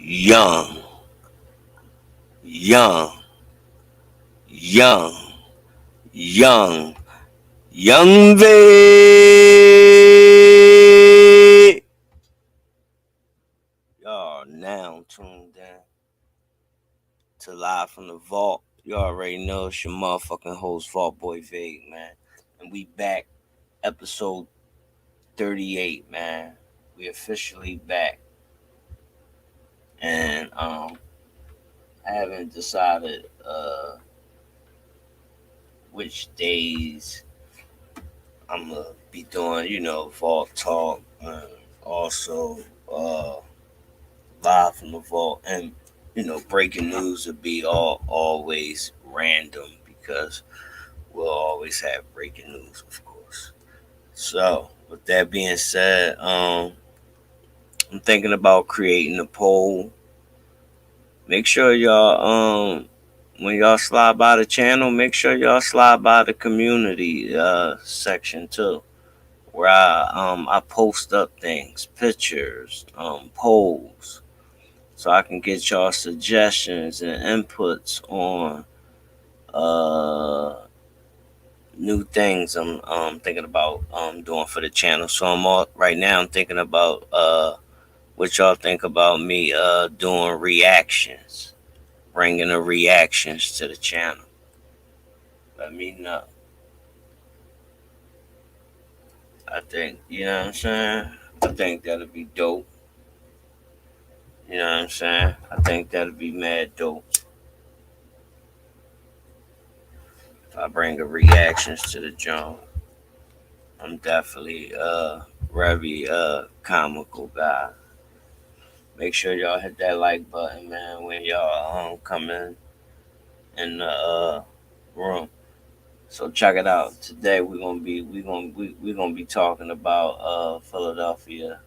young, young, young, young, young V. Y'all now tuned in to Live from the Vault. You already know it's your motherfucking host, Vault Boy Vague, man. And we back, episode 38, man. We officially back. And I haven't decided which days I'm gonna be doing, Vault Talk, and also Live from the Vault, and breaking news will be always random because we'll always have breaking news, of course. So, with that being said, I'm thinking about creating a poll. Make sure y'all when y'all slide by the channel, make sure y'all slide by the community section too, where I post up things, pictures, polls, so I can get y'all suggestions and inputs on new things I'm thinking about doing for the channel. So right now I'm thinking about what y'all think about me doing reactions, bringing the reactions to the channel. Let me know. I think, you know what I'm saying? I think that'll be dope. You know what I'm saying? I think that'll be mad dope. If I bring a reactions to the joint, I'm definitely very comical guy. Make sure y'all hit that like button, man, when y'all come in the room. So check it out. Today we're gonna be talking about Philadelphia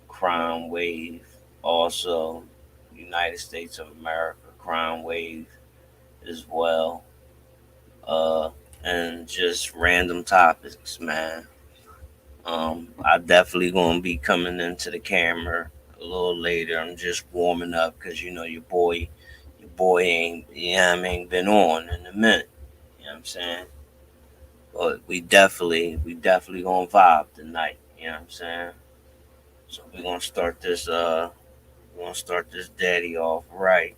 crime wave, also United States of America crime wave as well, and just random topics, man. I definitely gonna be coming into the camera a little later. I'm just warming up because your boy ain't been on in a minute. You know what I'm saying? But we definitely gonna vibe tonight. You know what I'm saying? So we're gonna start this daddy off right.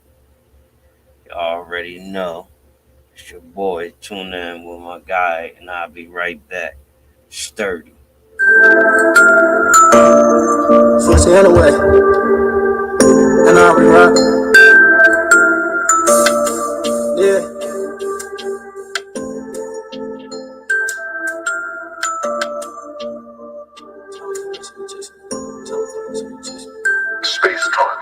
You already know. It's your boy. Tune in with my guy, and I'll be right back. Sturdy. Flushing anyway. And I'll be right. Yeah. Space time.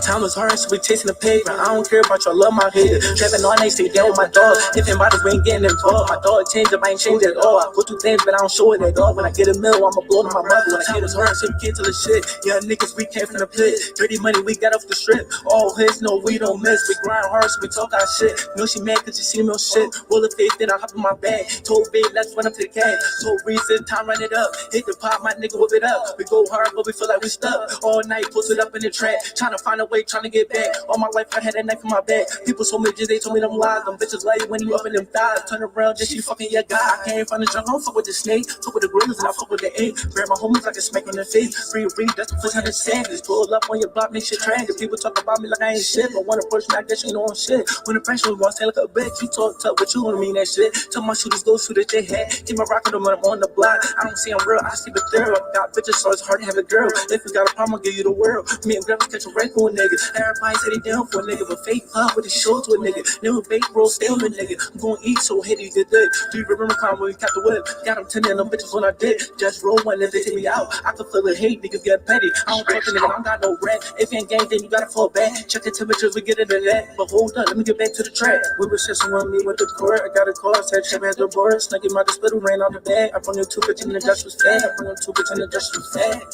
Time was hard, so we chasing the pavement. I don't care about your love, my haters. Trapping all night, stay down with my dog. If anybody's ain't getting involved, my dog changed up, I ain't changed at all. I go through things, but I don't show it at all. When I get a mill, I'ma blow to my mother. When time was hard, so we can't tell the shit. Young niggas, we came from the pit. Dirty money, we got off the strip. All hits, no, we don't miss. We grind hard, so we talk our shit. No, she mad cause she see me on shit. Roll the face, then I hop in my bag. Told babe, let's run up to the cash. Told Reese, time run it up. Hit the pop, my nigga, whip it up. We go hard, but we feel like we stuck. All night, posted up in the trap. Trying to find a way, trying to get back. All my life I had a knife in my back. People told me just, they told me them lies. Them bitches love you when you up in them thighs. Turn around, just she fucking your guy. I came from the jungle, I don't fuck with the snake. Fuck with the grills and I fuck with the egg. Grab my homies like a smack in the face. Free, that's the first time it's savage. Pull up on your block, make shit tragic. People talk about me like I ain't shit. But when approach me, I guess you know I'm shit. When the pressure was say like a bitch, you talk tough, but you don't mean that shit. Tell my shooters go shoot at their head. Keep my rockin' them when I'm on the block. I don't see I'm real, I see the third. I got bitches, so it's hard to have a girl. If you got a problem, I'll give you the world. Me and Grandma catch a wreck on a nigga. Everybody say they down for a nigga, but fake pop with his show to a nigga. Never bake roll, stay on a nigga. I'm gon' eat so hit you good day. Do you remember time when we kept the whip? Got them 10 and them bitches when I did. Just roll one if they take me out. I can feel the hate, niggas get petty. I don't talk to niggas, I don't got no rap. If you ain't gang, then you gotta fall back. Check the temperatures, we get into that. But hold up, let me get back to the track. We were sitting on me with the court. I got a call, said Chip had the board. Snuck in my display, ran out the bag. I brought you 2 bitches in the dust was fat. I brought you 2 bitches in the dust was fat.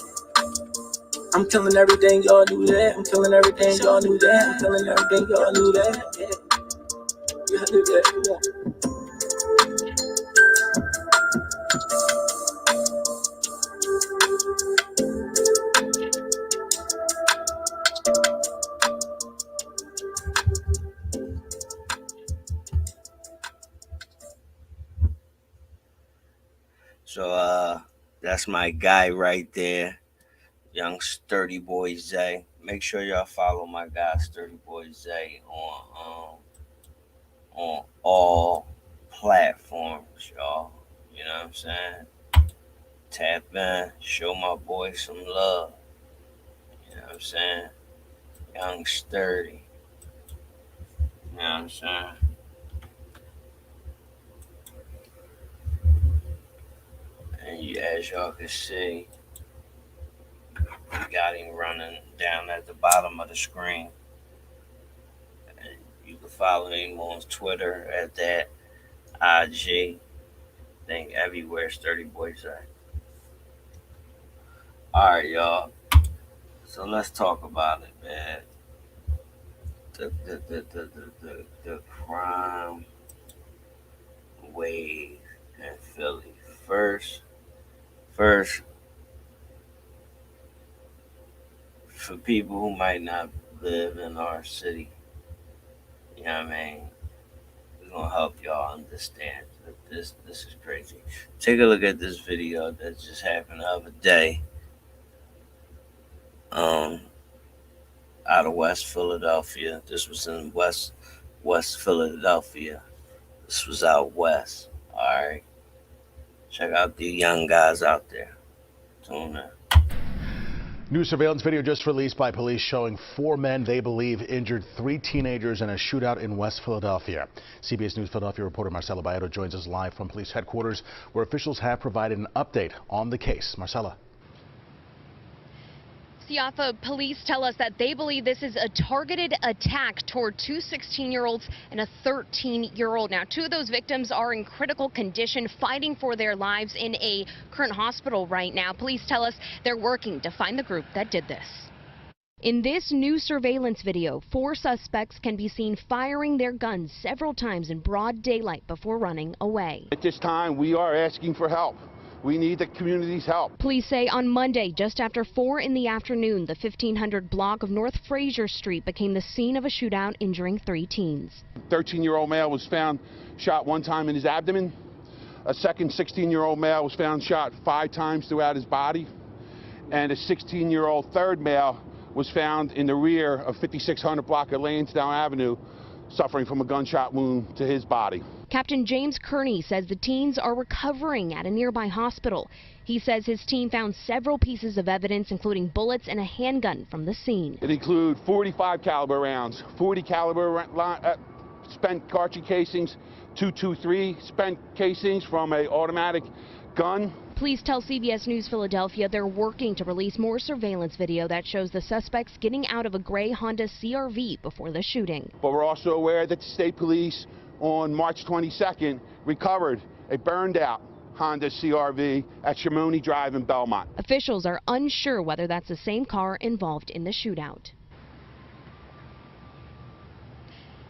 I'm killing everything, y'all knew that. I'm killing everything, y'all knew that. I'm killing everything, y'all knew that. Yeah, you knew that. Yeah. That's my guy right there, young sturdy boy Zay. Make sure y'all follow my guy Sturdy Boy Zay on all platforms, y'all. You know what I'm saying? Tap in, show my boy some love. You know what I'm saying? Young sturdy. You know what I'm saying? And as y'all can see, we got him running down at the bottom of the screen. And you can follow him on Twitter at that IG. Think everywhere Sturdy Boys at. Alright, y'all. So let's talk about it, man. The crime wave in Philly. First, for people who might not live in our city, you know what I mean? We're gonna help y'all understand that this is crazy. Take a look at this video that just happened the other day. Um, Out of West Philadelphia. This was in West Philadelphia. This was out west. Alright. Check out the young guys out there. Tune in. New surveillance video just released by police showing 4 men they believe injured 3 teenagers in a shootout in West Philadelphia. CBS News Philadelphia reporter Marcella Bayeto joins us live from police headquarters, where officials have provided an update on the case. Marcella. Siafa, police tell us that they believe this is a targeted attack toward 2 16-year-olds and a 13-year-old. Now, 2 of those victims are in critical condition, fighting for their lives in a current hospital right now. Police tell us they're working to find the group that did this. In this new surveillance video, 4 suspects can be seen firing their guns several times in broad daylight before running away. At this time, we are asking for help. We need the community's help. Police say on Monday, just after 4 in the afternoon, the 1500 block of North Fraser Street became the scene of a shootout injuring 3 teens. 13-year-old male was found shot 1 time in his abdomen. A second 16-year-old male was found shot 5 times throughout his body. And a 16-year-old third male was found in the rear of 5600 block of Lansdowne Avenue, suffering from a gunshot wound to his body. Captain James Kearney says the teens are recovering at a nearby hospital. He says his team found several pieces of evidence, including bullets and a handgun from the scene. It includes 45 caliber rounds, 40 caliber spent cartridge casings, 223 spent casings from an automatic gun. Police tell CBS News Philadelphia they're working to release more surveillance video that shows the suspects getting out of a gray Honda CRV before the shooting. But we're also aware that the state police on March 22nd recovered a burned out Honda CRV at Chamonix Drive in Belmont. Officials are unsure whether that's the same car involved in the shootout.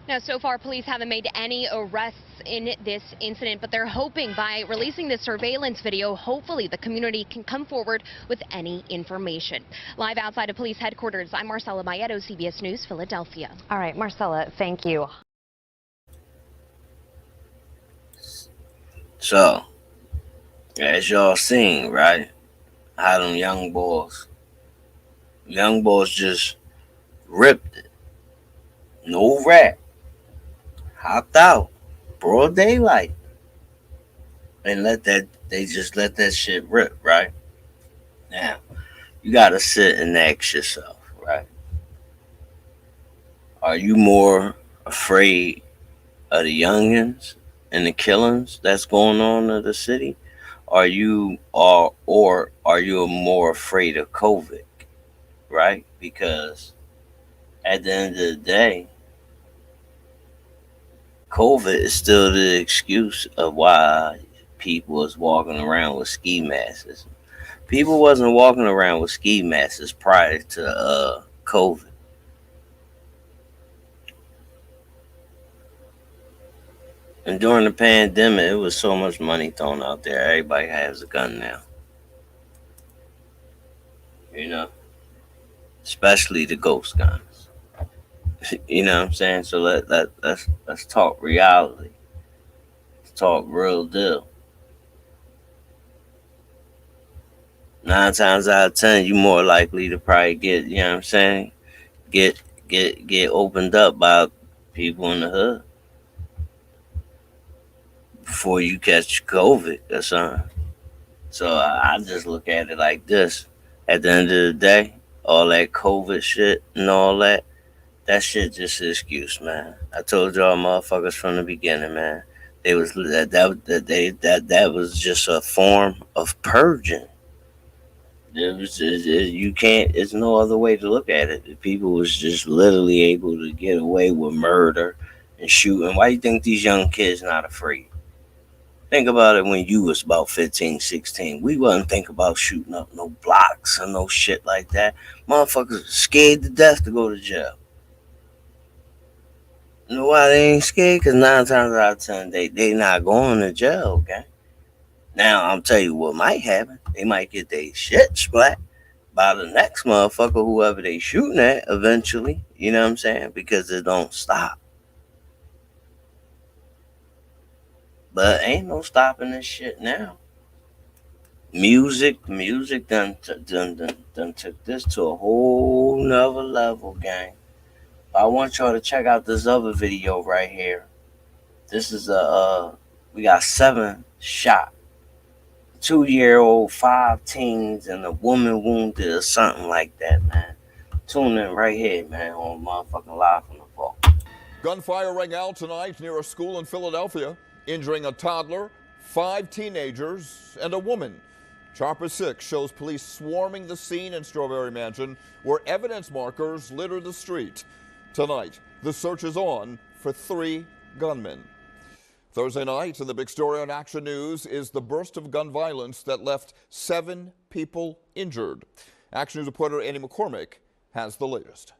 Now, so far, police haven't made any arrests in this incident, but they're hoping by releasing this surveillance video, hopefully the community can come forward with any information. Live outside of police headquarters, I'm Marcella Bayeto, CBS News, Philadelphia. All right, Marcella, thank you. So, as y'all seen, right? How them young boys just ripped it. No rap. Hopped out. Broad daylight. And they just let that shit rip, right? Now, you gotta sit and ask yourself, right? Are you more afraid of the youngins and the killings that's going on in the city? Or are you more afraid of COVID, right? Because at the end of the day, COVID is still the excuse of why people is walking around with ski masks. People wasn't walking around with ski masks prior to COVID. And during the pandemic, it was so much money thrown out there. Everybody has a gun now. You know? Especially the ghost guns. You know what I'm saying? So let's talk reality. Let's talk real deal. Nine times out of 10, you more likely to probably get, you know what I'm saying, get get opened up by people in the hood before you catch COVID or something. So I just look at it like this. At the end of the day, all that COVID shit and all that, that shit just an excuse, man. I told y'all motherfuckers from the beginning, man. They was that was just a form of purging. You can't. There's no other way to look at it. People was just literally able to get away with murder and shooting. Why do you think these young kids not afraid? Think about it when you was about 15, 16. We wasn't think about shooting up no blocks or no shit like that. Motherfuckers scared to death to go to jail. You know why they ain't scared? Because 9 times out of 10, they not going to jail, okay? Now, I'm tell you what might happen. They might get their shit splat by the next motherfucker, whoever they shooting at eventually. You know what I'm saying? Because it don't stop. But ain't no stopping this shit now. Music done took this to a whole nother level, gang. I want y'all to check out this other video right here. This is we got 7 shot, 2-year-old, 5 teens, and a woman wounded or something like that, man. Tune in right here, man, on motherfucking Live from the Vault. Gunfire rang out tonight near a school in Philadelphia, injuring a toddler, 5 teenagers, and a woman. Chopper 6 shows police swarming the scene in Strawberry Mansion where evidence markers litter the street. Tonight, the search is on for 3 gunmen. Thursday night, and the big story on Action News is the burst of gun violence that left 7 people injured. Action News reporter Annie McCormick has the latest.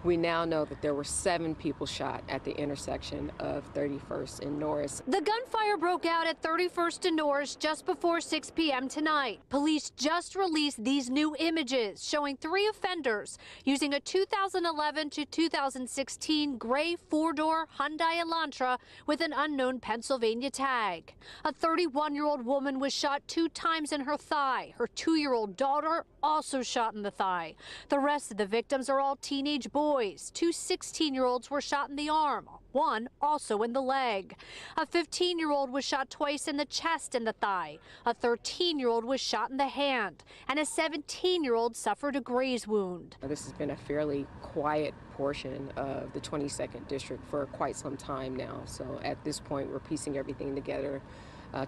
We now know that there were 7 people shot at the intersection of 31st and Norris. The gunfire broke out at 31st and Norris just before 6 p.m. tonight. Police just released these new images showing 3 offenders using a 2011 to 2016 gray 4-door Hyundai Elantra with an unknown Pennsylvania tag. A 31-year-old woman was shot 2 times in her thigh. Her 2-year-old daughter also shot in the thigh. The rest of the victims are all teenage boys. 2 16-year-olds were shot in the arm, 1 also in the leg. A 15-year-old was shot twice in the chest and the thigh. A 13-year-old was shot in the hand, and a 17-year-old suffered a graze wound. This has been a fairly quiet portion of the 22nd District for quite some time now. So at this point, we're piecing everything together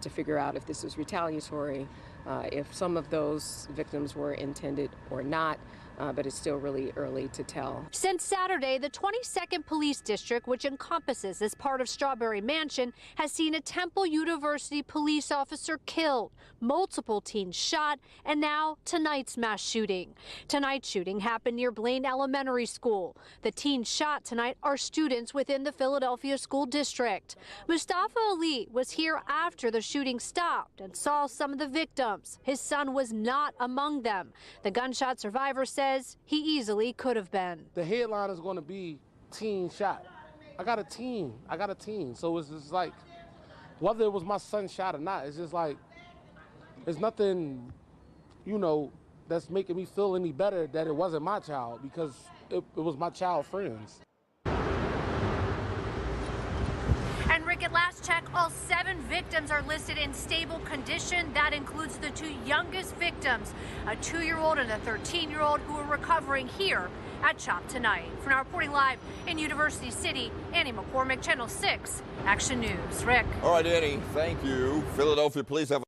to figure out if this was retaliatory, if some of those victims were intended or not. But it's still really early to tell. Since Saturday, the 22nd Police District, which encompasses this part of Strawberry Mansion, has seen a Temple University police officer killed, multiple teens shot, and now tonight's mass shooting. Tonight's shooting happened near Blaine Elementary School. The teens shot tonight are students within the Philadelphia School District. Mustafa Ali was here after the shooting stopped and saw some of the victims. His son was not among them. The gunshot survivor says he easily could have been. The headline is going to be teen shot. I got a teen. So it's just like, whether it was my son shot or not, it's just like, there's nothing, that's making me feel any better that it wasn't my child, because it was my child friends. And Rick, at last check, all 7 victims are listed in stable condition. That includes the 2 youngest victims, a 2-year-old and a 13-year-old, who are recovering here at CHOP tonight. For now, reporting live in University City, Annie McCormick, Channel 6, Action News. Rick. All right, Annie, thank you. Philadelphia police have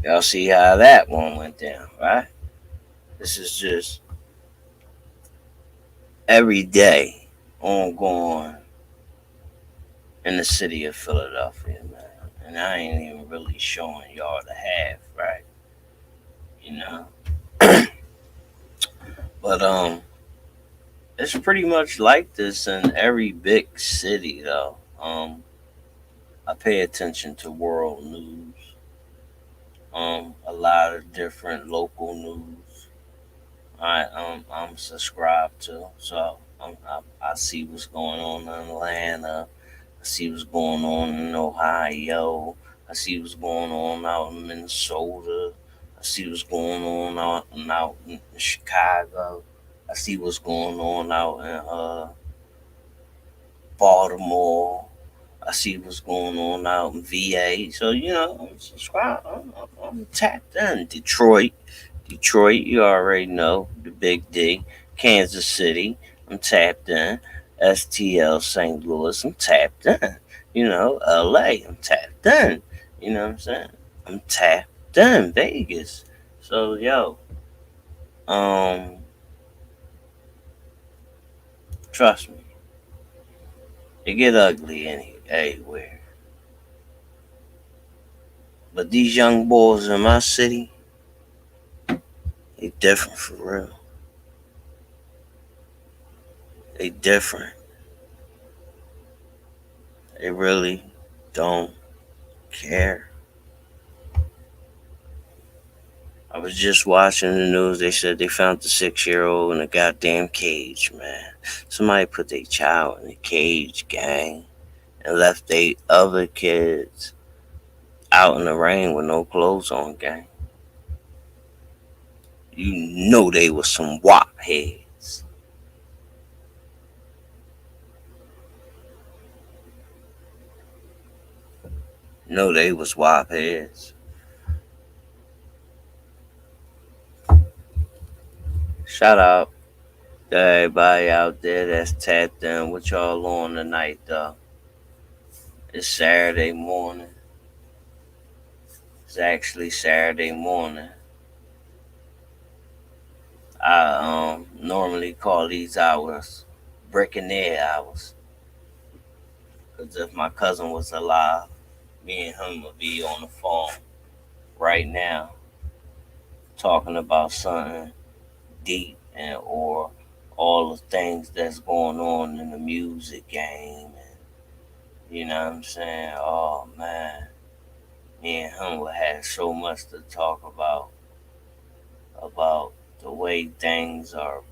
Y'all see how that one went down, right? This is just every day ongoing in the city of Philadelphia, man. And I ain't even really showing y'all the half, right? But it's pretty much like this in every big city, though. I pay attention to world news, a lot of different local news. I'm subscribed to, so I see what's going on in Atlanta. I see what's going on in Ohio. I see what's going on out in Minnesota. I see what's going on out in Chicago. I see what's going on out in Baltimore. I see what's going on out in VA. So, I'm subscribed. I'm tapped in. Detroit, you already know. The Big D. Kansas City, I'm tapped in. STL, St. Louis, I'm tapped in. LA, I'm tapped in. You know what I'm saying? I'm tapped in. Vegas. So, trust me. It get ugly anywhere. But these young boys in my city, they different for real. They different. They really don't care. I was just watching the news. They said they found the 6-year-old in a goddamn cage, man. Somebody put their child in a cage, gang, and left they other kids out in the rain with no clothes on, gang. You know they was some wop heads. No, they was wop heads. Shout out to everybody out there that's tapped in. What y'all on tonight, though? It's Saturday morning. It's actually Saturday morning. I normally call these hours Breakin hours. Because if my cousin was alive, me and him would be on the phone right now talking about something deep or all the things that's going on in the music game. And, you know what I'm saying? Oh, man. Me and him would have so much to talk about the way things are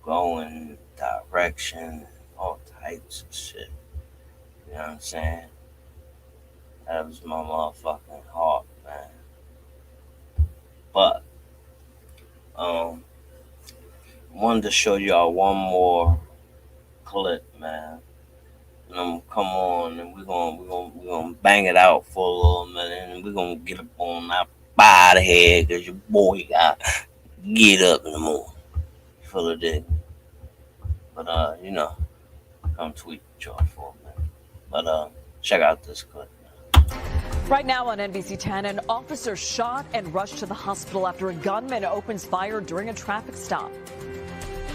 going, direction, all types of shit. You know what I'm saying? That was my motherfucking heart, man. But wanted to show y'all one more clip, man. And I'm gonna come on and we're gonna bang it out for a little minute, and we're gonna get up on that out of here, cause your boy got get up in the morning for the day. But come tweet with y'all for a minute. But check out this clip. Right now on NBC 10, an officer shot and rushed to the hospital after a gunman opens fire during a traffic stop.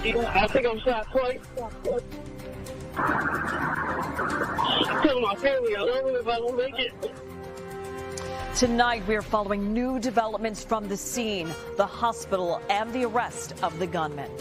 I think I'm shot twice. Tell my family I love them if I don't make it. Tonight, we are following new developments from the scene, the hospital, and the arrest of the gunman.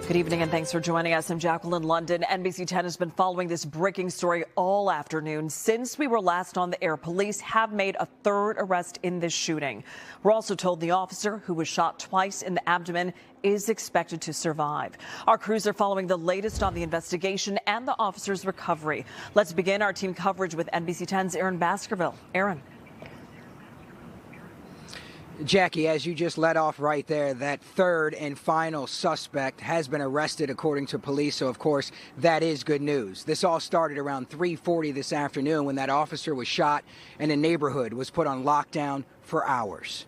Good evening and thanks for joining us. I'm Jacqueline London. NBC 10 has been following this breaking story all afternoon. Since we were last on the air, police have made a third arrest in this shooting. We're also told the officer, who was shot twice in the abdomen, is expected to survive. Our crews are following the latest on the investigation and the officer's recovery. Let's begin our team coverage with NBC 10's Aaron Baskerville. Aaron. Jackie, as you just let off right there, that third and final suspect has been arrested according to police. So, of course, that is good news. This all started around 3:40 this afternoon when that officer was shot and a neighborhood was put on lockdown for hours.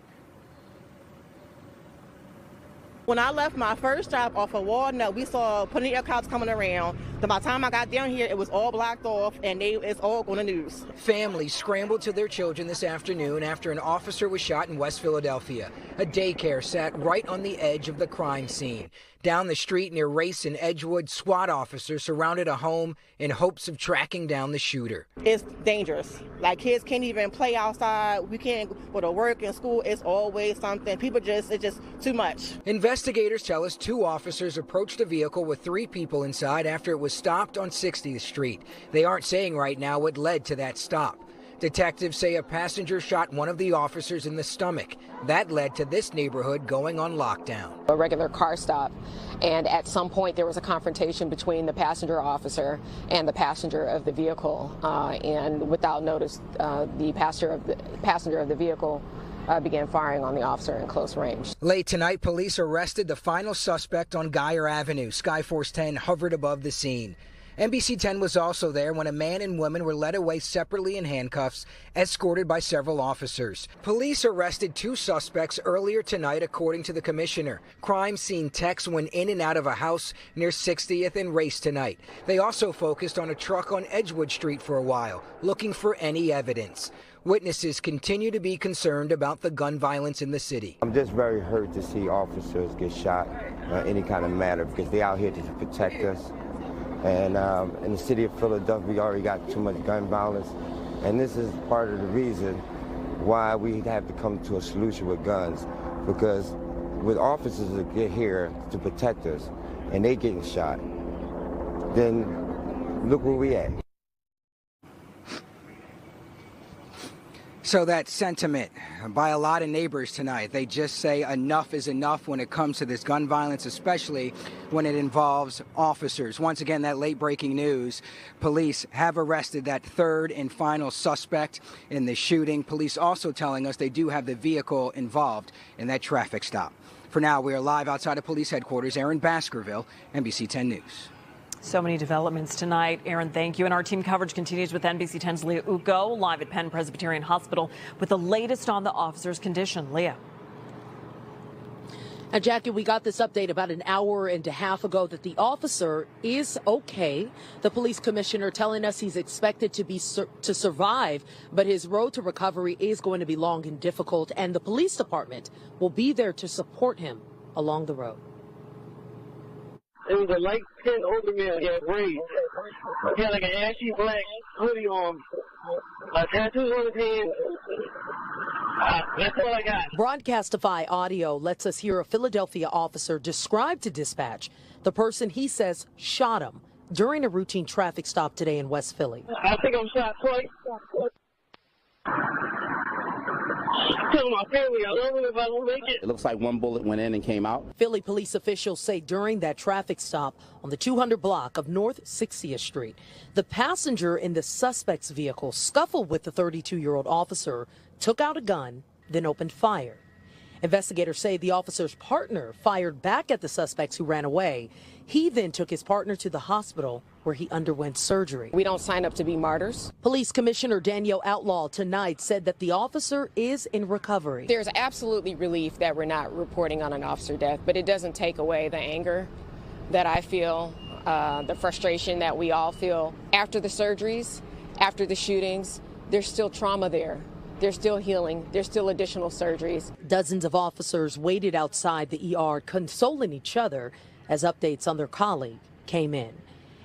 When I left my first stop off of Walnut, we saw plenty of cops coming around. Then by the time I got down here, it was all blocked off, and it's all on the news. Families scrambled to their children this afternoon after an officer was shot in West Philadelphia. A daycare sat right on the edge of the crime scene. Down the street near Race and Edgewood, SWAT officers surrounded a home in hopes of tracking down the shooter. It's dangerous. Like, kids can't even play outside. We can't go to work and school. It's always something. It's just too much. Investigators tell us 2 officers approached a vehicle with 3 people inside after it was stopped on 60th Street. They aren't saying right now what led to that stop. Detectives say a passenger shot one of the officers in the stomach. That led to this neighborhood going on lockdown. A regular car stop, and at some point there was a confrontation between the passenger officer and the passenger of the vehicle, and without notice, the passenger of the vehicle began firing on the officer in close range. Late tonight, police arrested the final suspect on Geyer Avenue. Skyforce 10 hovered above the scene. NBC 10 was also there when a man and woman were led away separately in handcuffs, escorted by several officers. Police arrested 2 suspects earlier tonight, according to the commissioner. Crime scene techs went in and out of a house near 60th and Race tonight. They also focused on a truck on Edgewood Street for a while, looking for any evidence. Witnesses continue to be concerned about the gun violence in the city. I'm just very hurt to see officers get shot any kind of matter, because they're out here to protect us. And in the city of Philadelphia, we already got too much gun violence. And this is part of the reason why we have to come to a solution with guns. Because with officers that get here to protect us and they getting shot, then look where we at. So that sentiment by a lot of neighbors tonight, they just say enough is enough when it comes to this gun violence, especially when it involves officers. Once again, that late breaking news, police have arrested that third and final suspect in the shooting. Police also telling us they do have the vehicle involved in that traffic stop. For now, we are live outside of police headquarters. Aaron Baskerville, NBC 10 News. So many developments tonight. Aaron, thank you. And our team coverage continues with NBC 10's Leah Uko live at Penn Presbyterian Hospital with the latest on the officer's condition. Leah. And Jackie, we got this update about an hour and a half ago that the officer is okay. The police commissioner telling us he's expected to survive, but his road to recovery is going to be long and difficult, and the police department will be there to support him along the road. It was a light-skinned older man. He had braids. He had like an ashy black hoodie on. Tattoos on his hands. That's all I got. Broadcastify audio lets us hear a Philadelphia officer describe to dispatch the person he says shot him during a routine traffic stop today in West Philly. I think I'm shot twice. Tell my family I love them if I don't make it. It looks like one bullet went in and came out. Philly police officials say during that traffic stop on the 200 block of North 60th Street, the passenger in the suspect's vehicle scuffled with the 32-year-old officer, took out a gun, then opened fire. Investigators say the officer's partner fired back at the suspects who ran away. He then took his partner to the hospital where he underwent surgery. We don't sign up to be martyrs. Police Commissioner Danielle Outlaw tonight said that the officer is in recovery. There's absolutely relief that we're not reporting on an officer death, but it doesn't take away the anger that I feel, the frustration that we all feel. After the surgeries, after the shootings, there's still trauma there. There's still healing. There's still additional surgeries. Dozens of officers waited outside the ER, consoling each other as updates on their colleague came in.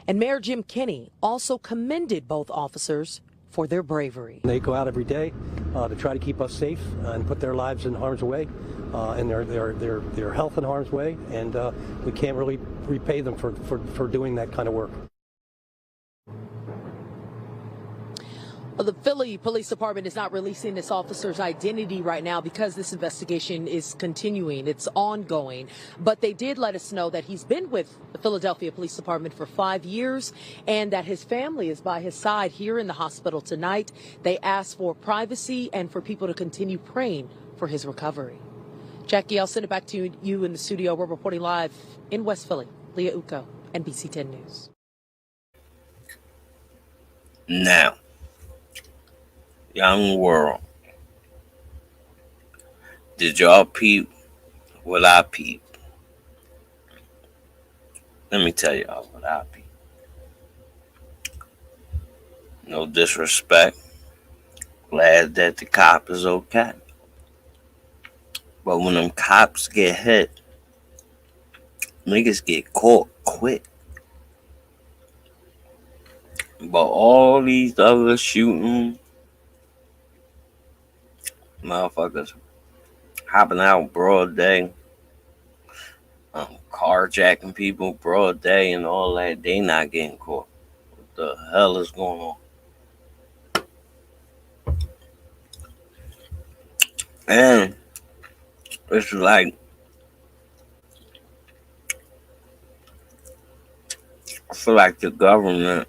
And Mayor Jim Kenney also commended both officers for their bravery. They go out every day to try to keep us safe and put their lives in harm's way, and their health in harm's way, and we can't really repay them for doing that kind of work. Well, the Philly Police Department is not releasing this officer's identity right now because this investigation is continuing. It's ongoing. But they did let us know that he's been with the Philadelphia Police Department for 5 years and that his family is by his side here in the hospital tonight. They asked for privacy and for people to continue praying for his recovery. Jackie, I'll send it back to you in the studio. We're reporting live in West Philly. Leah Uko, NBC 10 News. Now, young world, did y'all peep what I peeped? Let me tell y'all what I peeped. No disrespect. Glad that the cop is okay. But when them cops get hit, niggas get caught quick. But all these other shooting motherfuckers hopping out broad day, carjacking people broad day and all that, they not getting caught. What the hell is going on? And it's like, I feel like the government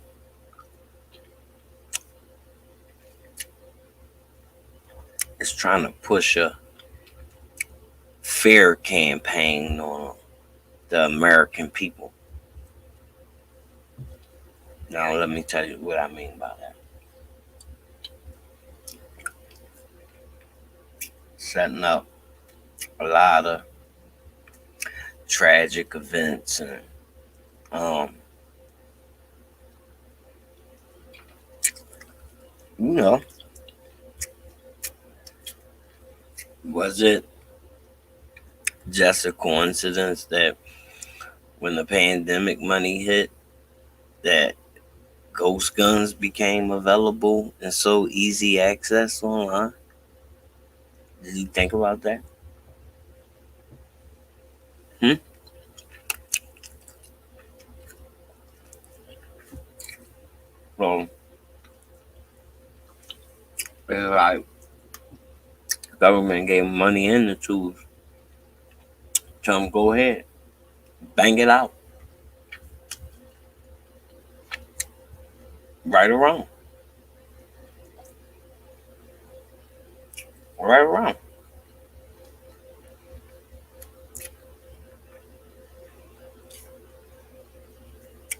is trying to push a fear campaign on the American people. Now, let me tell you what I mean by that. Setting up a lot of tragic events and you know, was it just a coincidence that when the pandemic money hit, that ghost guns became available and so easy access online? Did you think about that? Hmm? Well, it's like government gave money and the tools. Tell them go ahead, bang it out, right or wrong, right or wrong.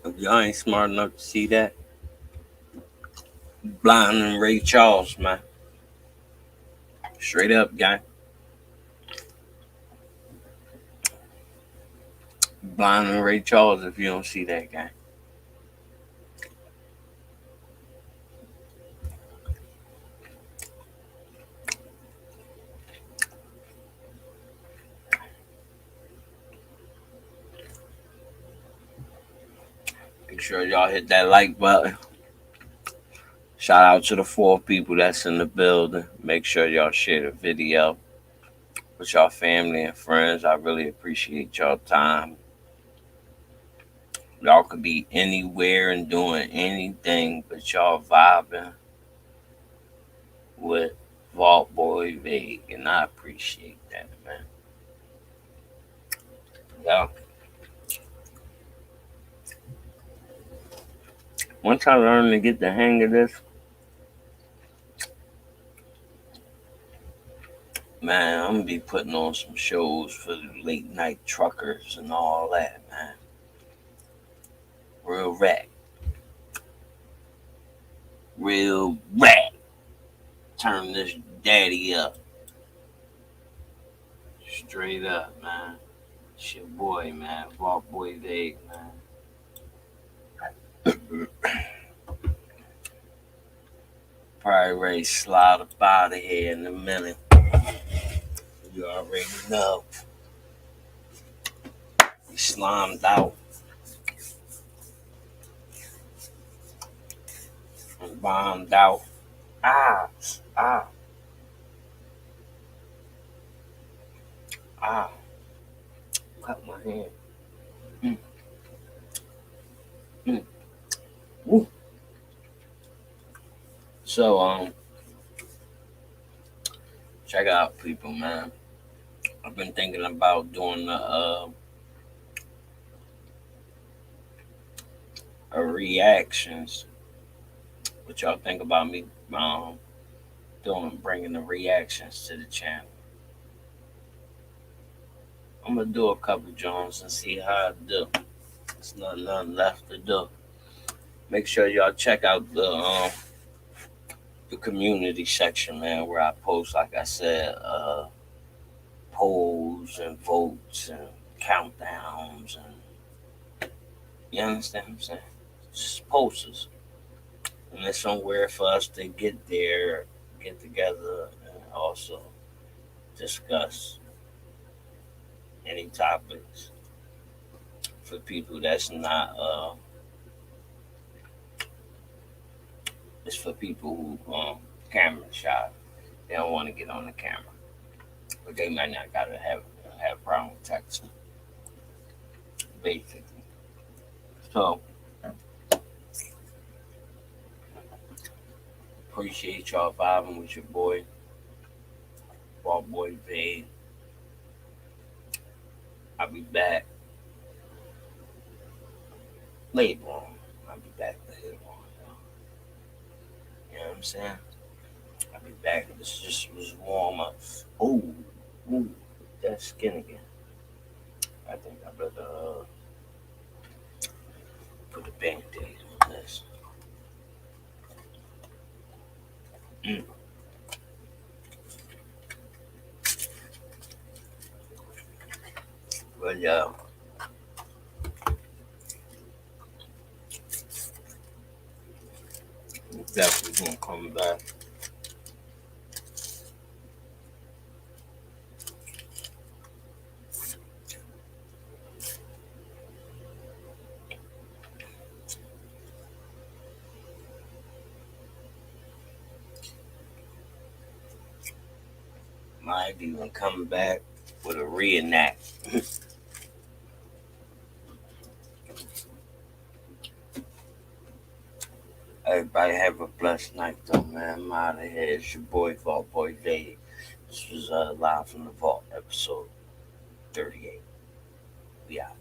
If y'all ain't smart enough to see that, blind and Ray Charles, man. Straight up, guy. Blind and Ray Charles if you don't see that guy. Make sure y'all hit that like button. Shout out to the 4 people that's in the building. Make sure y'all share the video with y'all family and friends. I really appreciate y'all time. Y'all could be anywhere and doing anything, but y'all vibing with Vault Boy Vague, and I appreciate that, man. Yeah. Once I learn to get the hang of this, man, I'm gonna be putting on some shows for the late night truckers and all that, man. Real rap. Real rap. Turn this daddy up. Straight up, man. It's your boy, man. Vault Boy Vague, man. Probably ready to slide up out of here in a minute. You already know. We slimed out. And bombed out. Ah. Cut my hand. Woo. So, check out, people, man. I've been thinking about doing a reactions. What y'all think about me bringing the reactions to the channel? I'm gonna do a couple Jones and see how I do. There's nothing left to do. Make sure y'all check out the community section, man, where I post, like I said, polls and votes and countdowns, and you understand what I'm saying? Just posters. And there's somewhere for us to get there, get together, and also discuss any topics for people that's not it's for people who camera shy. They don't want to get on the camera, but they might not gotta have a problem with texting, basically. So appreciate y'all vibing with your boy. Ball Boy Vade. I'll be back later on. I'll be back later on. You know what I'm saying? I'll be back. This just was warm up. Ooh, that skin again. I think I better put a band-aid on this. But yeah, definitely gonna come back. Might even come back with a reenact. Everybody have a blessed night though, man. I'm out of here. It's your boy, Vault Boy Dave. This was live from the Vault, episode 38. We out.